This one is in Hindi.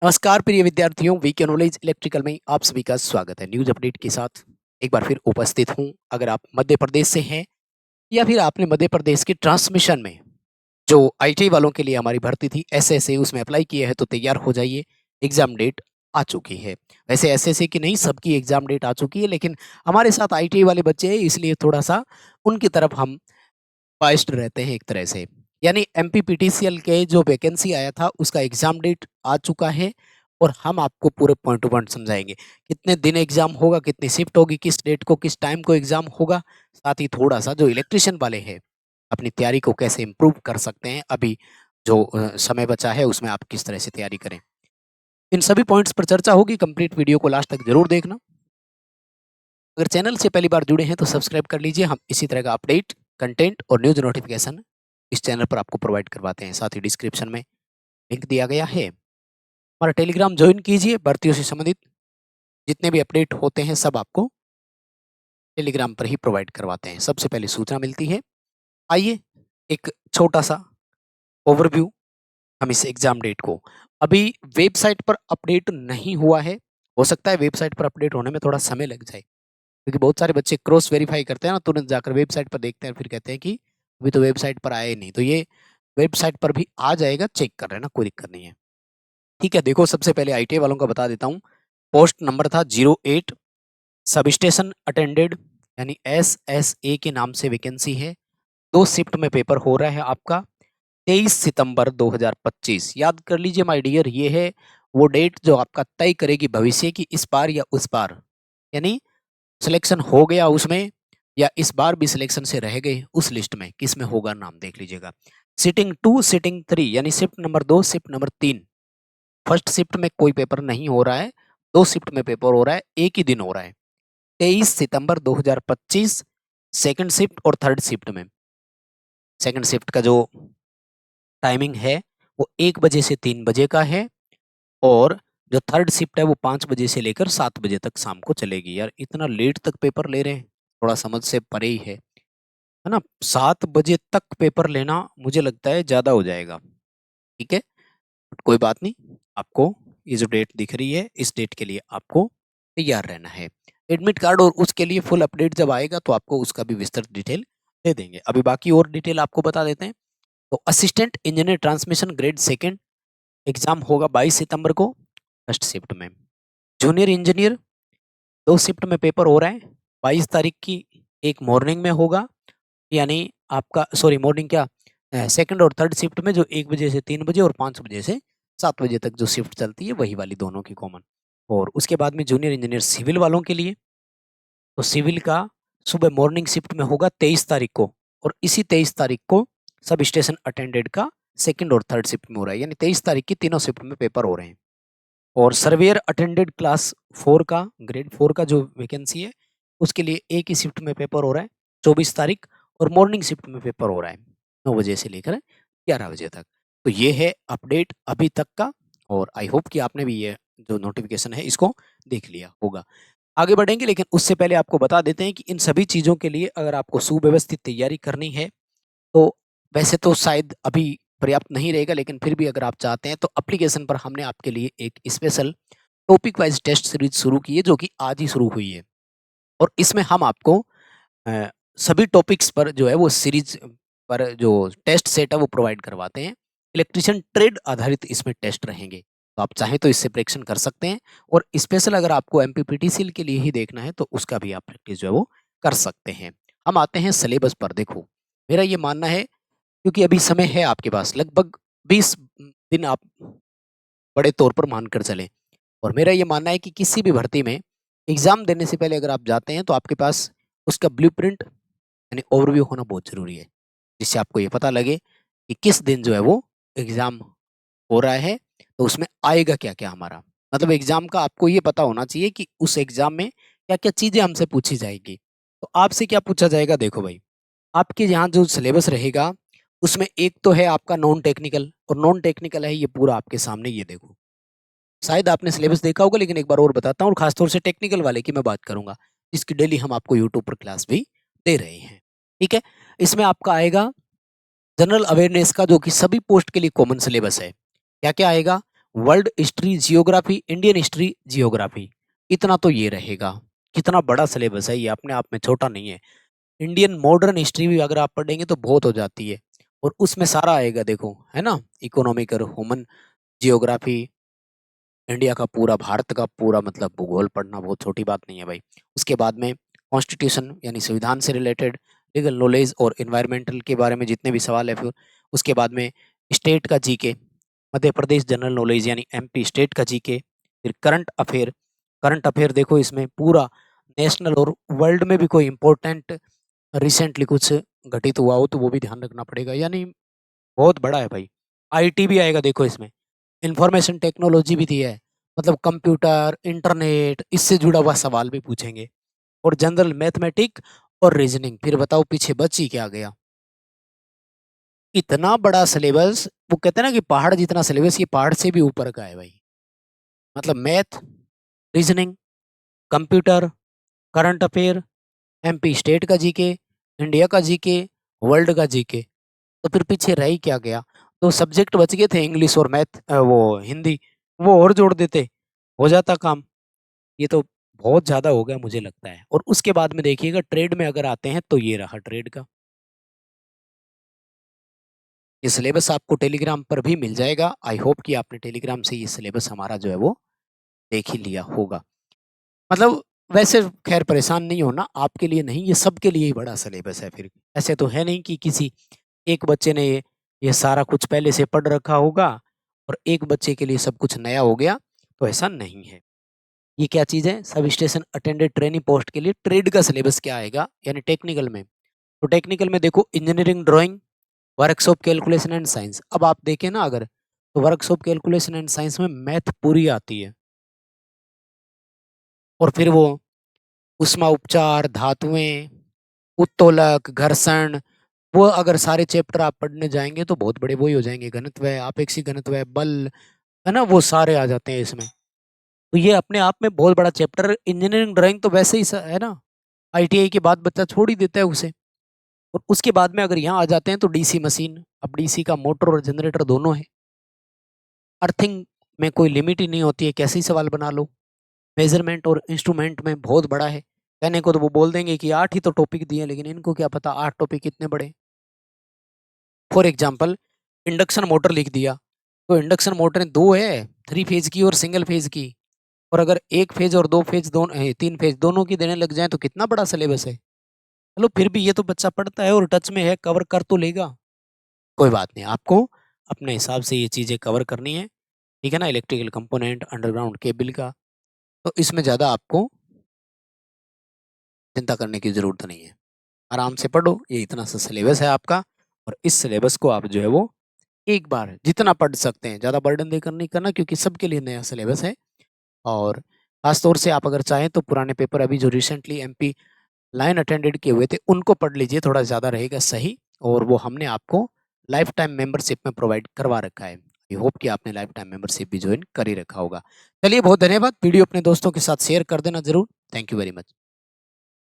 नमस्कार प्रिय विद्यार्थियों, वीके नॉलेज इलेक्ट्रिकल में आप सभी का स्वागत है। न्यूज अपडेट के साथ एक बार फिर उपस्थित हूं। अगर आप मध्य प्रदेश से हैं या फिर आपने मध्य प्रदेश की ट्रांसमिशन में जो आईटी वालों के लिए हमारी भर्ती थी एसएसए, उसमें अप्लाई किया है तो तैयार हो जाइए। एग्जाम डेट आ चुकी है। वैसे एसएसए की नहीं, सबकी एग्जाम डेट आ चुकी है, लेकिन हमारे साथ आईटी वाले बच्चे हैं, इसलिए थोड़ा सा उनकी तरफ हम बाइस्ड रहते हैं एक तरह से। यानी एमपीपीटीसीएल के जो वैकेंसी आया था उसका एग्जाम डेट आ चुका है और हम आपको पूरे पॉइंट टू पॉइंट समझाएंगे कितने दिन एग्जाम होगा, कितनी शिफ्ट होगी, किस डेट को किस टाइम को एग्जाम होगा। साथ ही थोड़ा सा जो इलेक्ट्रिशियन वाले हैं अपनी तैयारी को कैसे इम्प्रूव कर सकते हैं, अभी जो समय बचा है उसमें आप किस तरह से तैयारी करें, इन सभी पॉइंट्स पर चर्चा होगी। कंप्लीट वीडियो को लास्ट तक जरूर देखना। अगर चैनल से पहली बार जुड़े हैं तो सब्सक्राइब कर लीजिए। हम इसी तरह का अपडेट, कंटेंट और न्यूज नोटिफिकेशन इस चैनल पर आपको प्रोवाइड करवाते हैं। साथ ही डिस्क्रिप्शन में लिंक दिया गया है, हमारा टेलीग्राम ज्वाइन कीजिए। भर्तियों से संबंधित जितने भी अपडेट होते हैं सब आपको टेलीग्राम पर ही प्रोवाइड करवाते हैं, सबसे पहले सूचना मिलती है। आइए एक छोटा सा ओवरव्यू हम इस एग्जाम डेट को, अभी वेबसाइट पर अपडेट नहीं हुआ है। हो सकता है वेबसाइट पर अपडेट होने में थोड़ा समय लग जाए, क्योंकि बहुत सारे बच्चे क्रॉस वेरीफाई करते हैं ना, तुरंत जाकर वेबसाइट पर देखते हैं, फिर कहते हैं कि अभी तो वेबसाइट पर आया ही नहीं। तो ये वेबसाइट पर भी आ जाएगा, चेक कर लेना, कोई दिक्कत नहीं है। ठीक है, देखो सबसे पहले आईटीआई वालों का बता देता हूँ। पोस्ट नंबर था 08, सब स्टेशन अटेंडेड यानी SSA के नाम से वैकेंसी है। 2 शिफ्ट में पेपर हो रहा है आपका। 23 सितंबर 2025 याद कर लीजिए माय डियर, ये है वो डेट जो आपका तय करेगी भविष्य की इस बार या उस बार, यानी सिलेक्शन हो गया उसमें या इस बार भी सिलेक्शन से रह गए उस लिस्ट में किस में होगा नाम देख लीजिएगा। सिटिंग 2, सिटिंग 3 यानी shift number 2, shift number 3। First shift में कोई पेपर नहीं हो रहा है, 2 शिफ्ट में पेपर हो रहा है, एक ही दिन हो रहा है। 23 सितंबर 2025 सेकंड शिफ्ट और थर्ड शिफ्ट में। सेकंड शिफ्ट का जो टाइमिंग है वो 1 बजे से 3 बजे का है, और जो थर्ड शिफ्ट है वो 5 बजे से लेकर 7 बजे तक शाम को चलेगी। यार इतना लेट तक पेपर ले रहे हैं, थोड़ा समझ से परे ही है ना। 7 बजे तक पेपर लेना मुझे लगता है ज़्यादा हो जाएगा। ठीक है, कोई बात नहीं, आपको ये जो डेट दिख रही है इस डेट के लिए आपको तैयार रहना है। एडमिट कार्ड और उसके लिए फुल अपडेट जब आएगा तो आपको उसका भी विस्तृत डिटेल दे देंगे। अभी बाकी और डिटेल आपको बता देते हैं। तो assistant engineer transmission grade second exam होगा 22 सितंबर को फर्स्ट शिफ्ट में। जूनियर इंजीनियर 2 शिफ्ट में पेपर हो रहा है। 22 तारीख की एक मॉर्निंग में होगा, यानी आपका सॉरी मॉर्निंग क्या, सेकंड और थर्ड शिफ्ट में जो 1 बजे से 3 बजे और 5 बजे से 7 बजे तक जो शिफ्ट चलती है वही वाली दोनों की कॉमन। और उसके बाद में जूनियर इंजीनियर सिविल वालों के लिए, तो सिविल का सुबह मॉर्निंग शिफ्ट में होगा 23 तारीख को, और इसी 23 तारीख को सब स्टेशन अटेंडेड का सेकंड और थर्ड शिफ्ट में हो रहा है, यानी 23 तारीख की तीनों शिफ्ट में पेपर हो रहे हैं। और सर्वेयर अटेंडेड क्लास 4 का, ग्रेड 4 का जो वैकेंसी है उसके लिए एक ही शिफ्ट में पेपर हो रहा है 24 तारीख, और मॉर्निंग शिफ्ट में पेपर हो रहा है 9 बजे से लेकर 11 बजे तक। तो ये है अपडेट अभी तक का, और आई होप कि आपने भी ये जो नोटिफिकेशन है इसको देख लिया होगा। आगे बढ़ेंगे, लेकिन उससे पहले आपको बता देते हैं कि इन सभी चीज़ों के लिए अगर आपको सुव्यवस्थित तैयारी करनी है तो वैसे तो शायद अभी पर्याप्त नहीं रहेगा, लेकिन फिर भी अगर आप चाहते हैं तो एप्लीकेशन पर हमने आपके लिए एक special topic wise test series शुरू की है, जो कि आज ही शुरू हुई है। और इसमें हम आपको अ, सभी टॉपिक्स पर जो है वो सीरीज पर जो टेस्ट सेट है वो प्रोवाइड करवाते हैं। इलेक्ट्रिशियन ट्रेड आधारित इसमें टेस्ट रहेंगे, तो आप चाहें तो इससे प्रेडिक्शन कर सकते हैं। और स्पेशल अगर आपको एमपीपीटीसीएल के लिए ही देखना है तो उसका भी आप प्रैक्टिस जो है वो कर सकते हैं। हम आते हैं सिलेबस पर। देखो, मेरा ये मानना है, क्योंकि अभी समय है आपके पास लगभग 20 दिन, आप बड़े तौर पर मानकर चलें। और मेरा ये मानना है कि किसी भी भर्ती में एग्जाम देने से पहले अगर आप जाते हैं तो आपके पास उसका ब्लूप्रिंट यानी ओवरव्यू होना बहुत जरूरी है, जिससे आपको ये पता लगे कि किस दिन जो है वो एग्जाम हो रहा है, तो उसमें आएगा क्या क्या हमारा, मतलब एग्जाम का आपको ये पता होना चाहिए कि उस एग्जाम में क्या क्या चीजें हमसे पूछी जाएगी। तो आपसे क्या पूछा जाएगा, देखो भाई, आपके यहाँ जो सिलेबस रहेगा उसमें एक तो है आपका नॉन टेक्निकल, और नॉन टेक्निकल है ये पूरा आपके सामने, ये देखो। शायद आपने सिलेबस देखा होगा, लेकिन एक बार और बताता हूँ, और खासतौर से टेक्निकल वाले की मैं बात करूंगा, जिसकी डेली हम आपको यूट्यूब पर क्लास भी दे रहे हैं। ठीक है, इसमें आपका आएगा जनरल अवेयरनेस का, जो कि सभी पोस्ट के लिए कॉमन सिलेबस है। क्या क्या आएगा, world history geography, Indian history geography, इतना तो ये रहेगा। कितना बड़ा सिलेबस है ये, अपने आप में छोटा नहीं है। इंडियन मॉडर्न हिस्ट्री भी अगर आप पढ़ेंगे तो बहुत हो जाती है, और उसमें सारा आएगा देखो, है ना? इकोनॉमिक और ह्यूमन जियोग्राफी, इंडिया का पूरा, भारत का पूरा, मतलब भूगोल पढ़ना बहुत छोटी बात नहीं है भाई। उसके बाद में कॉन्स्टिट्यूशन यानी संविधान से रिलेटेड, लीगल नॉलेज और एनवायरमेंटल के बारे में जितने भी सवाल है, फिर उसके बाद में स्टेट का GK, Madhya Pradesh general knowledge यानी एमपी स्टेट का जीके, फिर करंट अफेयर देखो इसमें पूरा नेशनल और वर्ल्ड में भी कोई इम्पोर्टेंट रिसेंटली कुछ घटित हुआ हो तो वो भी ध्यान रखना पड़ेगा, यानी बहुत बड़ा है भाई। आईटी भी आएगा देखो इसमें, इंफॉर्मेशन टेक्नोलॉजी भी दिया है, मतलब कंप्यूटर, इंटरनेट, इससे जुड़ा हुआ सवाल भी पूछेंगे, और जनरल मैथमेटिक और रीजनिंग। फिर बताओ पीछे बच ही क्या गया? इतना बड़ा सिलेबस, वो कहते हैं ना कि पहाड़ जितना सिलेबस, ये पहाड़ से भी ऊपर का है भाई। मतलब math, reasoning, computer, current affair, MP state का जीके, इंडिया का जीके, वर्ल्ड का जीके, तो फिर पीछे रह ही क्या गया? तो सब्जेक्ट बच गए थे इंग्लिश और मैथ, वो हिंदी, वो और जोड़ देते, हो जाता काम। ये तो बहुत ज़्यादा हो गया मुझे लगता है। और उसके बाद में देखिएगा ट्रेड में अगर आते हैं तो ये रहा ट्रेड का। ये सिलेबस आपको टेलीग्राम पर भी मिल जाएगा। आई होप कि आपने टेलीग्राम से ये सिलेबस हमारा जो है वो देख ही लिया होगा। मतलब वैसे खैर परेशान नहीं होना, आपके लिए नहीं, ये सबके लिए ही बड़ा सिलेबस है। फिर ऐसे तो है नहीं कि किसी एक बच्चे ने ये सारा कुछ पहले से पढ़ रखा होगा और एक बच्चे के लिए सब कुछ नया हो गया, तो ऐसा नहीं है। ये क्या चीज़ है? Sub station attended training post के लिए ट्रेड का सिलेबस क्या आएगा, यानी टेक्निकल में। तो टेक्निकल में देखो engineering drawing, workshop calculation and science. अब आप देखें ना अगर, तो वर्कशॉप कैलकुलेशन एंड साइंस में मैथ पूरी आती है, और फिर वो उष्मा उपचार, धातुएं, उत्तोलक, घर्षण, वो अगर सारे चैप्टर आप पढ़ने जाएंगे तो बहुत बड़े वही हो जाएंगे। घनत्व, आपेक्षिक घनत्व, बल, है ना, वो सारे आ जाते हैं इसमें। तो ये अपने आप में बहुत बड़ा चैप्टर। इंजीनियरिंग ड्राइंग तो वैसे ही है ना, आईटीआई के बाद बच्चा छोड़ ही देता है उसे। और उसके बाद में अगर यहाँ आ जाते हैं तो डीसी मशीन, अब डीसी का मोटर और जनरेटर दोनों है। अर्थिंग में कोई लिमिट ही नहीं होती है, कैसे ही सवाल बना लो। मेजरमेंट और इंस्ट्रूमेंट में बहुत बड़ा है। कहने को तो वो बोल देंगे कि 8 ही तो टॉपिक दिए, लेकिन इनको क्या पता 8 टॉपिक कितने बड़े। फॉर एग्जाम्पल इंडक्शन मोटर लिख दिया, तो इंडक्शन मोटर दो है, 3 फेज की और सिंगल फेज की। और अगर 1 फेज और 2 फेज दोनों, 3 फेज दोनों की देने लग जाए तो कितना बड़ा सिलेबस है। चलो फिर भी ये तो बच्चा पढ़ता है और टच में है, कवर कर तो लेगा। कोई बात नहीं, आपको अपने हिसाब से ये चीज़ें कवर करनी है, ठीक है ना? इलेक्ट्रिकल कंपोनेंट, अंडरग्राउंड केबल का, तो इसमें ज़्यादा आपको चिंता करने की ज़रूरत नहीं है। आराम से पढ़ो, ये इतना सा सिलेबस है आपका, और इस सिलेबस को आप जो है वो एक बार जितना पढ़ सकते हैं, ज़्यादा बर्डन देकर नहीं करना, क्योंकि सबके लिए नया सिलेबस है। और खास तौर से आप अगर चाहें तो पुराने पेपर अभी जो रिसेंटली एमपी लाइन अटेंडेड किए हुए थे उनको पढ़ लीजिए, थोड़ा ज़्यादा रहेगा सही। और वो हमने आपको लाइफ टाइम मेंबरशिप में प्रोवाइड करवा रखा है। आई होप कि आपने लाइफ टाइम मेंबरशिप भी ज्वाइन कर ही रखा होगा। चलिए बहुत धन्यवाद, वीडियो अपने दोस्तों के साथ शेयर कर देना जरूर। Thank you very much.